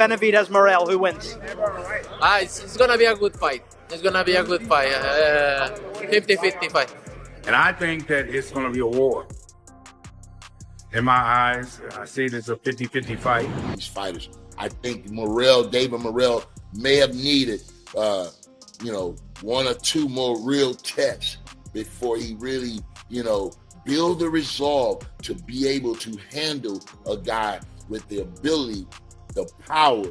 Benavidez, Morrell, who wins? It's going to be a good fight. It's going to be a good fight. 50-50 fight. And I think that it's going to be a war. In my eyes, I see this a 50-50 fight. These fighters, I think David Morrell may have needed, one or two more real tests before he really, build the resolve to be able to handle a guy with the ability, the power.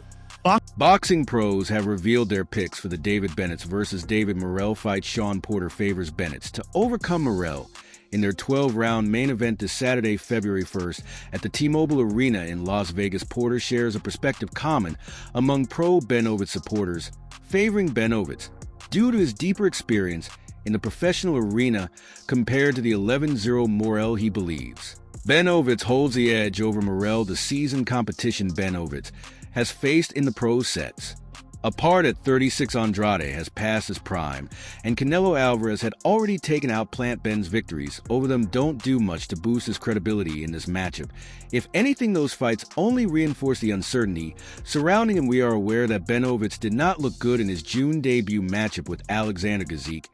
Boxing pros have revealed their picks for the David Bennett's versus David Morrell fight. Sean Porter favors Bennett's to overcome Morrell in their 12-round main event this Saturday, February 1st, at the T-Mobile Arena in Las Vegas. Porter shares a perspective common among pro-Benavidez supporters, favoring Benavidez due to his deeper experience in the professional arena compared to the 11-0 Morrell he believes. Benavidez holds the edge over Morrell, the seasoned competition Benavidez has faced in the pro sets. Apart at 36, Andrade has passed his prime, and Canelo Alvarez had already taken out Plant Ben's victories over them don't do much to boost his credibility in this matchup. If anything, those fights only reinforce the uncertainty surrounding him. We are aware that Benavidez did not look good in his June debut matchup with Alexander Gazike.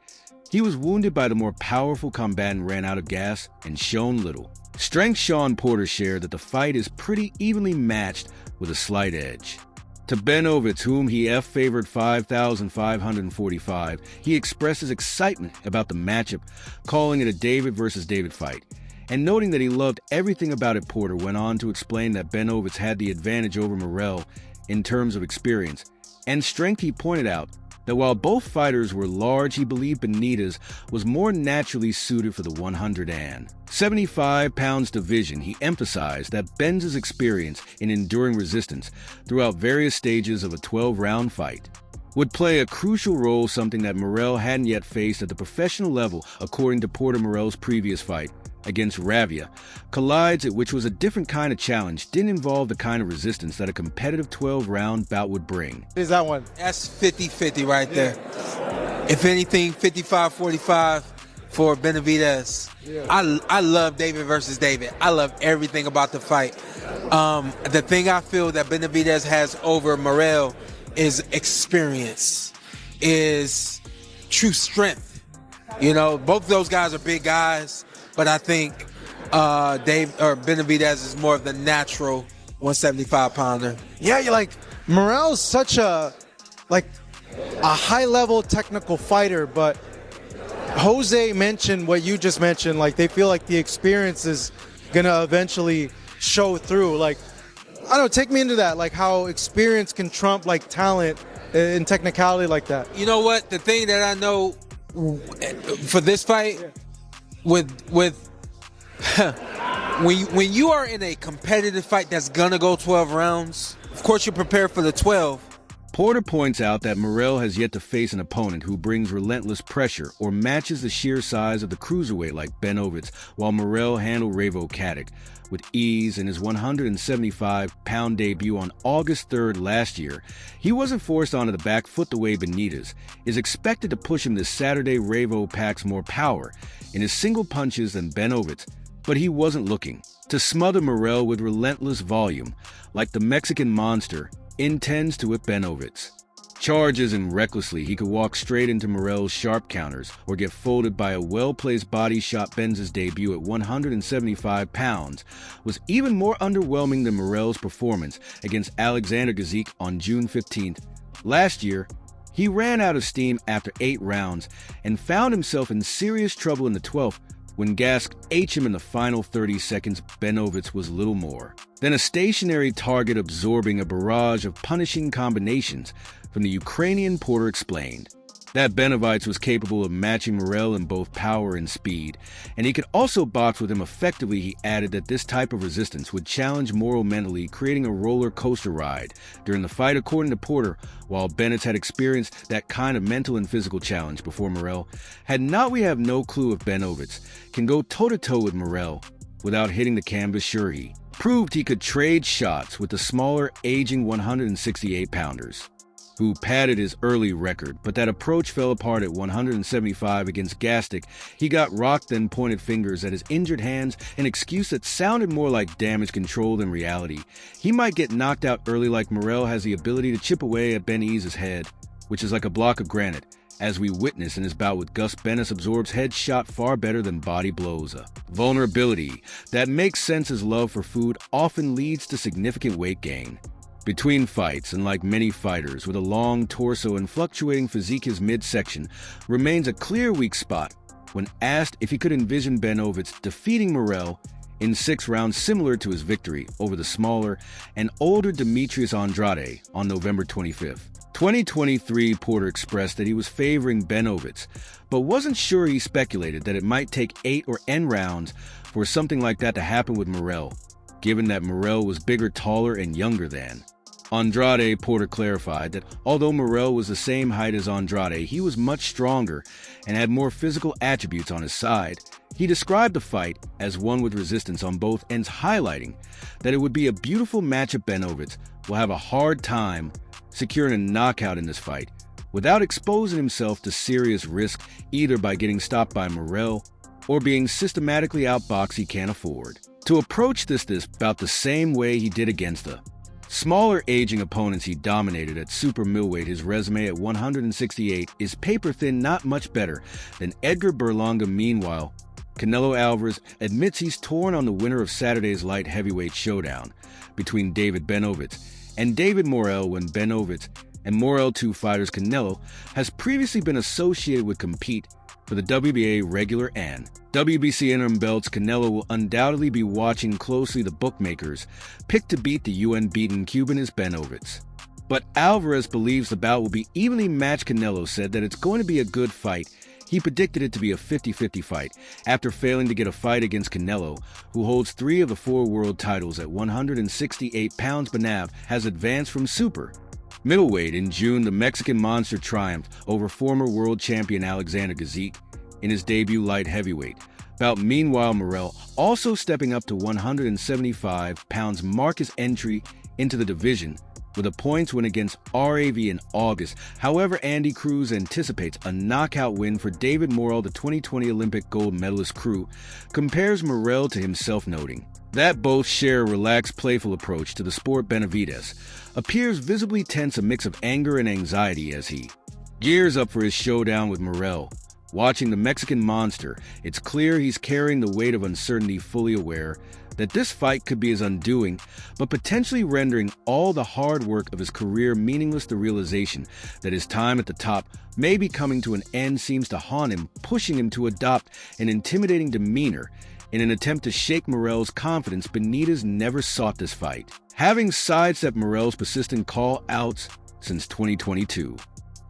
He was wounded by the more powerful combatant, ran out of gas, and shown little strength. Sean Porter shared that the fight is pretty evenly matched with a slight edge to Benavidez, whom he favored 5,545. He expressed his excitement about the matchup, calling it a David versus David fight, and noting that he loved everything about it. Porter went on to explain that Benavidez had the advantage over Morrell in terms of experience and strength. He pointed out that while both fighters were large, he believed Benavidez was more naturally suited for the 175 pounds division. He emphasized that Ben's experience in enduring resistance throughout various stages of a 12-round fight would play a crucial role, something that Morrell hadn't yet faced at the professional level. According to Porter, Morrell's previous fight against Ravia collides, which was a different kind of challenge, didn't involve the kind of resistance that a competitive 12-round bout would bring. Is that one? That's 50-50 right there. If anything, 55-45 for Benavidez. Yeah. I love David versus David. I love everything about the fight. The thing I feel that Benavidez has over Morrell is experience, is true strength. Both of those guys are big guys. But I think Benavidez is more of the natural 175-pounder. Yeah, Morrell's such a high-level technical fighter, but Jose mentioned what you just mentioned. They feel like the experience is gonna eventually show through. I don't know, take me into that. How experience can trump talent and technicality like that. You know what? The thing that I know for this fight. Yeah. When you are in a competitive fight that's gonna go 12 rounds, of course you're prepared for the 12. Porter points out that Morrell has yet to face an opponent who brings relentless pressure or matches the sheer size of the cruiserweight like Benavidez, while Morrell handled Ravo Kadek with ease in his 175-pound debut on August 3rd last year. He wasn't forced onto the back foot the way Benavidez is expected to push him this Saturday. Ravo packs more power in his single punches than Benavidez, but he wasn't looking to smother Morrell with relentless volume like the Mexican monster intends to with Benavidez. Charges and recklessly, he could walk straight into Morrell's sharp counters or get folded by a well-placed body shot. Ben's debut at 175 pounds was even more underwhelming than Morrell's performance against Alexander Gazike on June 15th. Last year, he ran out of steam after 8 rounds and found himself in serious trouble in the 12th when Gask H him in the final 30 seconds. Benavidez was little more than a stationary target absorbing a barrage of punishing combinations from the Ukrainian. Porter explained that Benavidez was capable of matching Morrell in both power and speed, and he could also box with him effectively. He added that this type of resistance would challenge Morrell mentally, creating a roller coaster ride during the fight. According to Porter, while Benavidez had experienced that kind of mental and physical challenge before Morrell had not, we have no clue if Benavidez can go toe-to-toe with Morrell without hitting the canvas. Sure, he proved he could trade shots with the smaller, aging 168-pounders. who padded his early record, but that approach fell apart at 175 against Gastic. He got rocked, then pointed fingers at his injured hands, an excuse that sounded more like damage control than reality. He might get knocked out early like Morrell has the ability to chip away at Benavidez's head, which is like a block of granite, as we witness in his bout with Gus. Benes absorbs headshot far better than body blows. A vulnerability that makes sense as love for food often leads to significant weight gain. Between fights, and like many fighters with a long torso and fluctuating physique, his midsection remains a clear weak spot. When asked if he could envision Benavidez defeating Morrell in 6 rounds similar to his victory over the smaller and older Demetrius Andrade on November 25th. 2023, Porter expressed that he was favoring Benavidez, but wasn't sure. He speculated that it might take 8 or 10 rounds for something like that to happen with Morrell, given that Morrell was bigger, taller, and younger than Andrade. Porter clarified that although Morrell was the same height as Andrade, he was much stronger and had more physical attributes on his side. He described the fight as one with resistance on both ends, highlighting that it would be a beautiful matchup. Benavidez will have a hard time securing a knockout in this fight without exposing himself to serious risk, either by getting stopped by Morrell or being systematically outboxed. He can't afford to approach this about the same way he did against the smaller aging opponents he dominated at super middleweight. His resume at 168 is paper thin, not much better than Edgar Berlanga. Meanwhile, Canelo Alvarez admits he's torn on the winner of Saturday's light heavyweight showdown between David Benavidez and David Morrell. When Benavidez and Morrell, 2 fighters Canelo has previously been associated with, compete for the WBA regular and WBC interim belts. Canelo will undoubtedly be watching closely. The bookmakers picked to beat the UN-beaten Cuban is Benavidez, but Alvarez believes the bout will be evenly matched. Canelo said that it's going to be a good fight. He predicted it to be a 50-50 fight after failing to get a fight against Canelo, who holds 3 of the 4 world titles at 168 pounds. Benavidez has advanced from super middleweight in June. The Mexican monster triumphed over former world champion Alexander Gazik in his debut light heavyweight bout. Meanwhile, Morrell also stepping up to 175 pounds, mark his entry into the division with a points win against RAV in August. However, Andy Cruz anticipates a knockout win for David Morrell. The 2020 Olympic gold medalist Cruz compares Morrell to himself, noting that both share a relaxed, playful approach to the sport. Benavidez appears visibly tense, a mix of anger and anxiety as he gears up for his showdown with Morrell. Watching the Mexican monster, it's clear he's carrying the weight of uncertainty, fully aware that this fight could be his undoing, but potentially rendering all the hard work of his career meaningless. The realization that his time at the top may be coming to an end seems to haunt him, pushing him to adopt an intimidating demeanor in an attempt to shake Morrell's confidence. Benavidez never sought this fight, having sidestepped Morrell's persistent call-outs since 2022.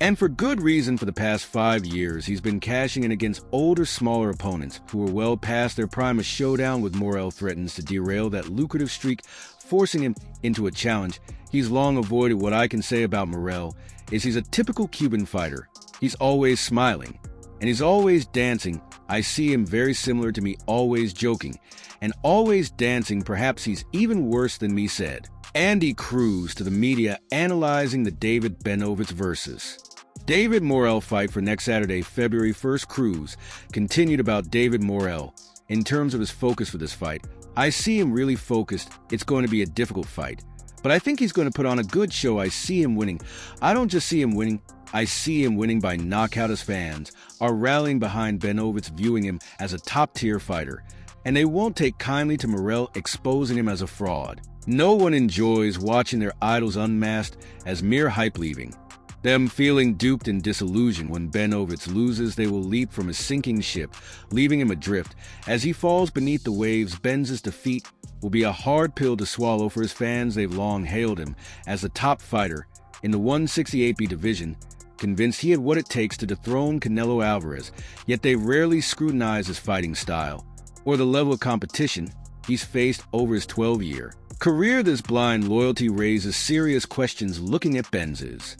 And for good reason. For the past 5 years, he's been cashing in against older, smaller opponents who are well past their prime. A showdown with Morrell threatens to derail that lucrative streak, forcing him into a challenge he's long avoided. What I can say about Morrell is he's a typical Cuban fighter. He's always smiling, and he's always dancing. I see him very similar to me, always joking and always dancing. Perhaps he's even worse than me, said Andy Cruz to the media, analyzing the David Benavidez versus David Morrell fight for next Saturday, February 1st. Cruz continued about David Morrell in terms of his focus for this fight. I see him really focused. It's going to be a difficult fight, but I think he's going to put on a good show. I see him winning. I don't just see him winning, I see him winning by knockout. His fans are rallying behind Benavidez, viewing him as a top-tier fighter, and they won't take kindly to Morrell exposing him as a fraud. No one enjoys watching their idols unmasked as mere hype, leaving them feeling duped and disillusioned. When Benavidez loses, they will leap from his sinking ship, leaving him adrift as he falls beneath the waves. Benz's defeat will be a hard pill to swallow for his fans. They've long hailed him as the top fighter in the 168B division, convinced he had what it takes to dethrone Canelo Alvarez, yet they rarely scrutinize his fighting style or the level of competition he's faced over his 12-year career. This blind loyalty raises serious questions. Looking at Benz's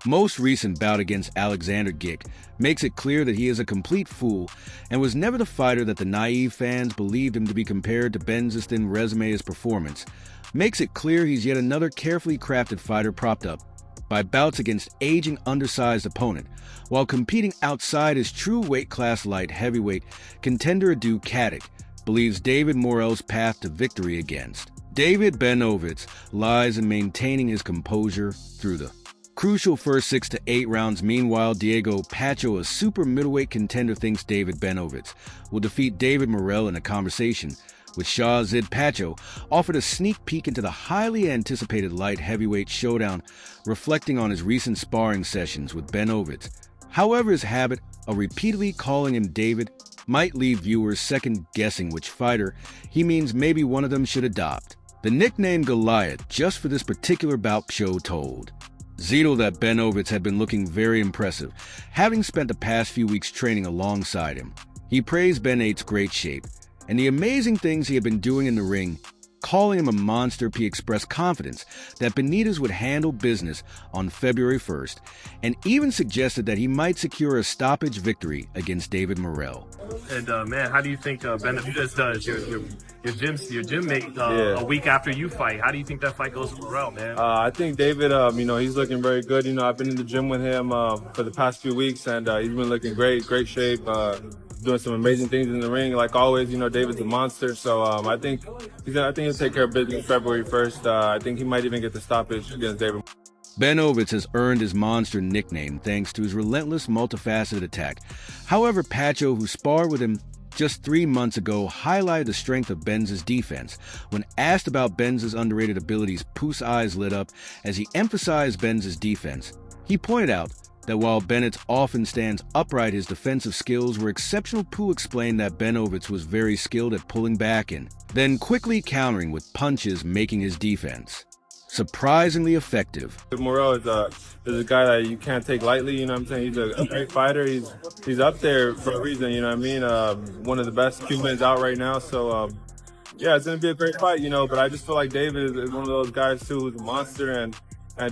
most recent bout against Alexander Gick makes it clear that he is a complete fool and was never the fighter that the naive fans believed him to be. Compared to Benz's thin resume, his performance makes it clear he's yet another carefully crafted fighter propped up by bouts against aging undersized opponent, while competing outside his true weight class light heavyweight, contender Adu Katic believes David Morrell's path to victory against David Benavidez lies in maintaining his composure through the crucial first 6 to 8 rounds. Meanwhile, Diego Pacho, a super middleweight contender, thinks David Benavidez will defeat David Morrell in a conversation with Shahzid. Pacho offered a sneak peek into the highly anticipated light heavyweight showdown, reflecting on his recent sparring sessions with Benavidez. However, his habit of repeatedly calling him David might leave viewers second-guessing which fighter he means. Maybe one of them should adopt the nickname Goliath just for this particular bout. Show told Zito that Benavidez had been looking very impressive, having spent the past few weeks training alongside him. He praised Ben8's great shape and the amazing things he had been doing in the ring, calling him a monster. He expressed confidence that Benavidez would handle business on February 1st, and even suggested that he might secure a stoppage victory against David Morrell. And man, how do you think Benavidez does? Your gym mate a week after you fight. How do you think that fight goes with Morrell, man? I think David, he's looking very good. I've been in the gym with him for the past few weeks, and he's been looking great shape. Doing some amazing things in the ring, like always. David's a monster, so I think he'll take care of business February 1st. I think he might even get the stoppage against David. Benavidez has earned his monster nickname thanks to his relentless, multifaceted attack. However, Pacho, who sparred with him just 3 months ago, highlighted the strength of Benz's defense. When asked about Benz's underrated abilities, Pooh's eyes lit up as he emphasized Benz's defense. He pointed out that while Bennett often stands upright, his defensive skills were exceptional. Pooh explained that Benavidez was very skilled at pulling back and then quickly countering with punches, making his defense surprisingly effective. Morrell is a guy that you can't take lightly. He's a great fighter. He's up there for a reason. One of the best Cubans out right now. So it's gonna be a great fight. But I just feel like David is one of those guys too who's a monster and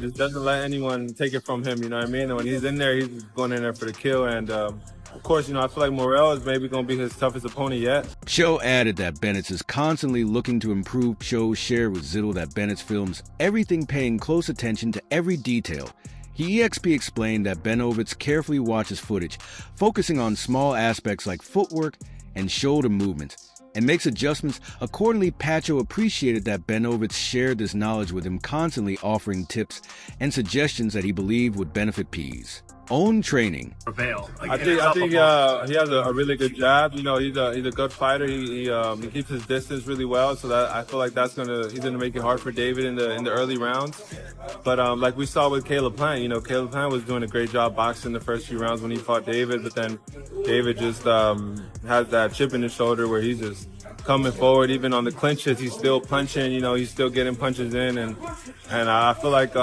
just doesn't let anyone take it from him. And when he's in there, he's going in there for the kill. And of course, I feel like Morrell is maybe going to be his toughest opponent yet. Show added that Bennett is constantly looking to improve. Show shared with Zittel that Bennett films everything, paying close attention to every detail. EXP explained that Benavidez carefully watches footage, focusing on small aspects like footwork and shoulder movements, and makes adjustments accordingly. Pacho appreciated that Benavidez shared this knowledge with him, constantly offering tips and suggestions that he believed would benefit P's own training. I think he has a really good jab. He's a good fighter. He keeps his distance really well, so that I feel like he's gonna make it hard for David in the early rounds. But like we saw with Caleb Plant, Caleb Plant was doing a great job boxing the first few rounds when he fought David, but then David just has that chip in his shoulder where he's just coming forward. Even on the clinches, he's still punching. He's still getting punches in, and I feel like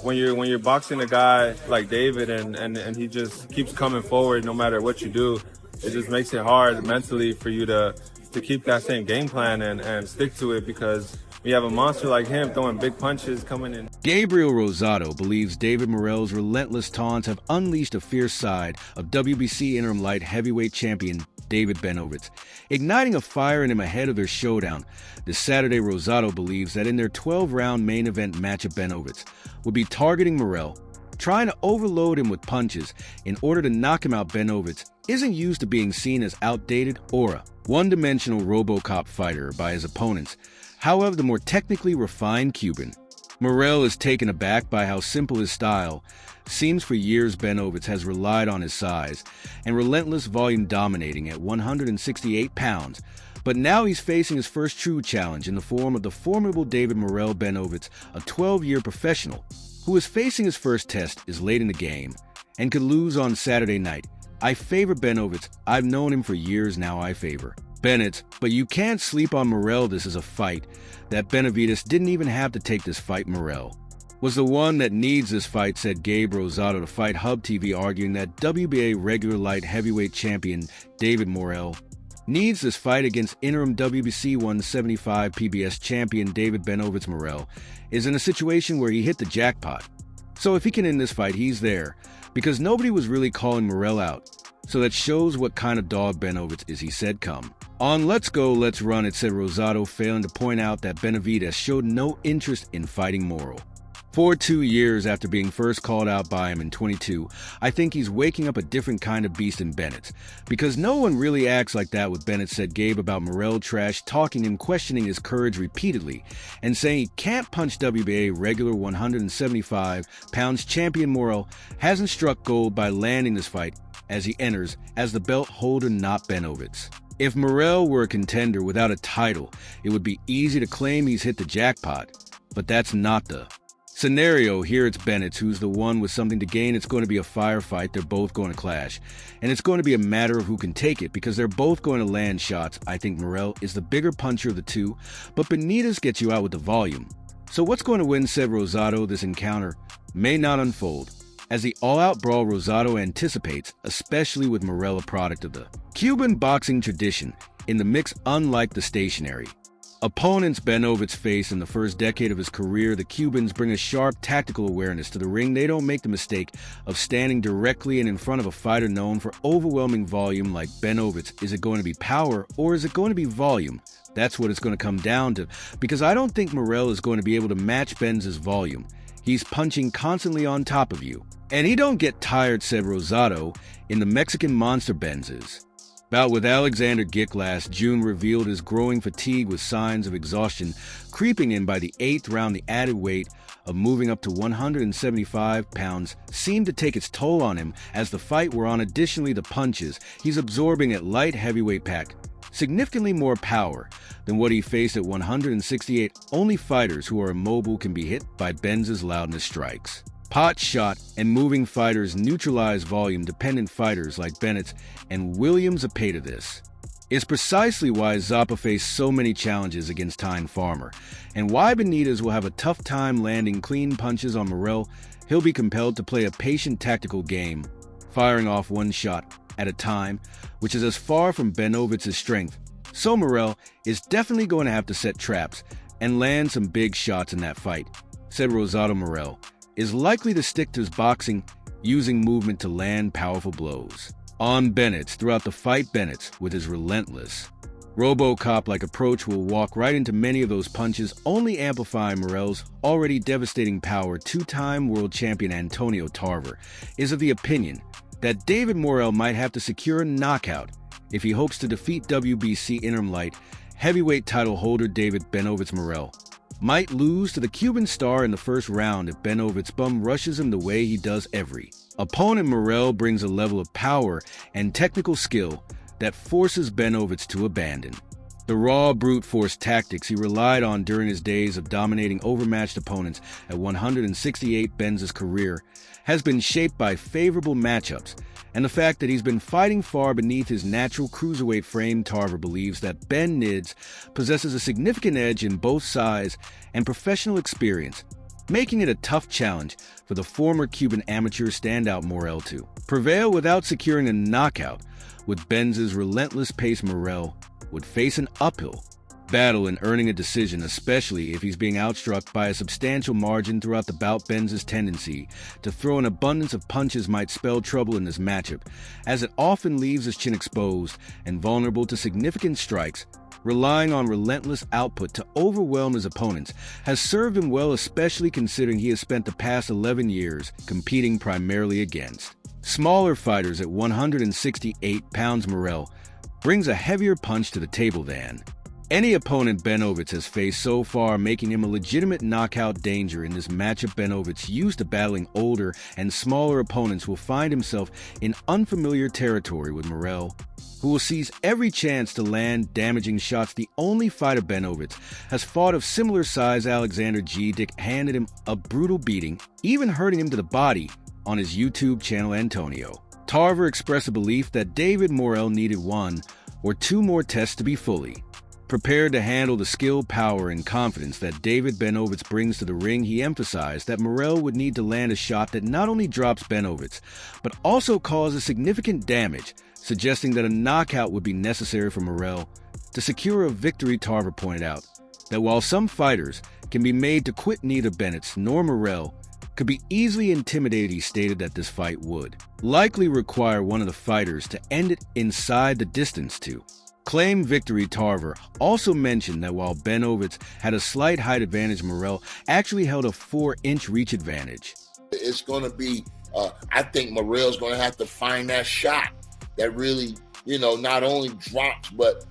when you're boxing a guy like David and he just keeps coming forward no matter what you do, it just makes it hard mentally for you to keep that same game plan and stick to it, because we have a monster like him throwing big punches coming in. Gabriel Rosado believes David Morrell's relentless taunts have unleashed a fierce side of WBC interim light heavyweight champion David Benavidez, igniting a fire in him ahead of their showdown this Saturday. Rosado believes that in their 12-round main event matchup, Benavidez would be targeting Morrell, trying to overload him with punches in order to knock him out. Benavidez isn't used to being seen as outdated or a one-dimensional RoboCop fighter by his opponents. However, the more technically refined Cuban, Morrell is taken aback by how simple his style seems. For years, Benavidez has relied on his size and relentless volume, dominating at 168 pounds. But now he's facing his first true challenge in the form of the formidable David Morrell. Benavidez, a 12-year professional who is facing his first test, is late in the game and could lose on Saturday night. I favor Benavidez. I've known him for years now. I favor Bennett, but you can't sleep on Morrell. This is a fight that Benavidez didn't even have to take. This fight, Morrell was the one that needs this fight, said Gabe Rosado to Fight Hub TV, arguing that WBA regular light heavyweight champion David Morrell needs this fight against interim WBC 175 PBS champion David Benavidez. Morrell is in a situation where he hit the jackpot. So if he can end this fight, he's there, because nobody was really calling Morrell out. So that shows what kind of dog Benavidez is, he said. Come on, let's go, let's run it, said Rosado, failing to point out that Benavidez showed no interest in fighting Morrell. For 2 years after being first called out by him in 22, I think he's waking up a different kind of beast in Bennett. Because no one really acts like that what Bennett said Gabe about Morrell trash talking him, questioning his courage repeatedly, and saying he can't punch WBA regular 175 pounds champion Morrell hasn't struck gold by landing this fight as he enters as the belt holder, not Benavidez. If Morrell were a contender without a title, it would be easy to claim he's hit the jackpot, but that's not the scenario. Here it's Bennett who's the one with something to gain. It's going to be a firefight. They're both going to clash. And it's going to be a matter of who can take it because they're both going to land shots. I think Morrell is the bigger puncher of the two, but Benavidez gets you out with the volume. So what's going to win, said Rosado, this encounter may not unfold as the all-out brawl Rosado anticipates, especially with Morrell a product of the Cuban boxing tradition in the mix, unlike the stationary opponents Benavidez face in the first decade of his career. The Cubans bring a sharp tactical awareness to the ring. They don't make the mistake of standing directly and in front of a fighter known for overwhelming volume like Benavidez. Is it going to be power or is it going to be volume? That's what it's going to come down to, because I don't think Morrell is going to be able to match Benz's volume. He's punching constantly on top of you, and he don't get tired, said Rosado. In the Mexican monster Benz's bout with Alexander Gick last June revealed his growing fatigue with signs of exhaustion creeping in. By the 8th round, the added weight of moving up to 175 pounds seemed to take its toll on him as the fight wore on. Additionally, the punches he's absorbing at light heavyweight pack significantly more power than what he faced at 168. Only fighters who are immobile can be hit by Benz's loudness strikes. Pot shot and moving fighters neutralize volume-dependent fighters like Bennett and Williams. Pay to this is precisely why Zappa faced so many challenges against Tyne Farmer, and why Benavidez will have a tough time landing clean punches on Morrell. He'll be compelled to play a patient tactical game, firing off one shot at a time, which is as far from Benavidez's strength. So Morrell is definitely going to have to set traps and land some big shots in that fight, said Rosado. Morrell is likely to stick to his boxing, using movement to land powerful blows on Bennett throughout the fight. Bennett, with his relentless RoboCop-like approach, will walk right into many of those punches, only amplifying Morrell's already devastating power. Two-time world champion Antonio Tarver is of the opinion that David Morrell might have to secure a knockout if he hopes to defeat WBC interim light heavyweight title holder David Benavidez. Morrell might lose to the Cuban star in the first round if Benavidez bum rushes him the way he does every opponent. Morrell brings a level of power and technical skill that forces Benavidez to abandon the raw brute force tactics he relied on during his days of dominating overmatched opponents at 168. Benz's career has been shaped by favorable matchups and the fact that he's been fighting far beneath his natural cruiserweight frame. Tarver believes that Benavidez possesses a significant edge in both size and professional experience, making it a tough challenge for the former Cuban amateur standout Morrell to prevail without securing a knockout. With Benz's relentless pace, Morrell would face an uphill battle in earning a decision, especially if he's being outstruck by a substantial margin throughout the bout. Benz's tendency to throw an abundance of punches might spell trouble in this matchup, as it often leaves his chin exposed and vulnerable to significant strikes. Relying on relentless output to overwhelm his opponents has served him well, especially considering he has spent the past 11 years competing primarily against smaller fighters at 168 pounds. Morrell brings a heavier punch to the table than any opponent Benavidez has faced so far, making him a legitimate knockout danger in this matchup. Benavidez, used to battling older and smaller opponents, will find himself in unfamiliar territory with Morrell, who will seize every chance to land damaging shots. The only fighter Benavidez has fought of similar size, Alexander G. Dick, handed him a brutal beating, even hurting him to the body on his YouTube channel. Antonio Tarver expressed a belief that David Morrell needed 1 or 2 more tests to be fully prepared to handle the skill, power, and confidence that David Benavidez brings to the ring. He emphasized that Morrell would need to land a shot that not only drops Benavidez, but also causes significant damage, suggesting that a knockout would be necessary for Morrell to secure a victory. Tarver pointed out that while some fighters can be made to quit, neither Bennett nor Morrell could be easily intimidated. He stated that this fight would likely require one of the fighters to end it inside the distance to Claim Victory Tarver also mentioned that while Benavidez had a slight height advantage, Morrell actually held a 4-inch reach advantage. It's going to be, I think Morrell's going to have to find that shot that really, not only drops, but,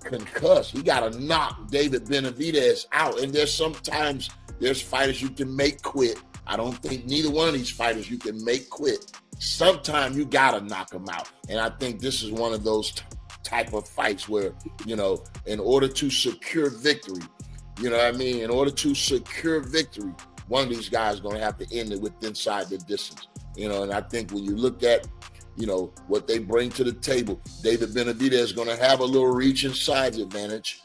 concuss. He got to knock David Benavidez out. And there's fighters you can make quit. I don't think neither one of these fighters you can make quit. Sometimes you got to knock them out. And I think this is one of those type of fights where, in order to secure victory, in order to secure victory, one of these guys is going to have to end it with inside the distance. And I think when you look at, what they bring to the table, David Benavidez is going to have a little reach and size advantage.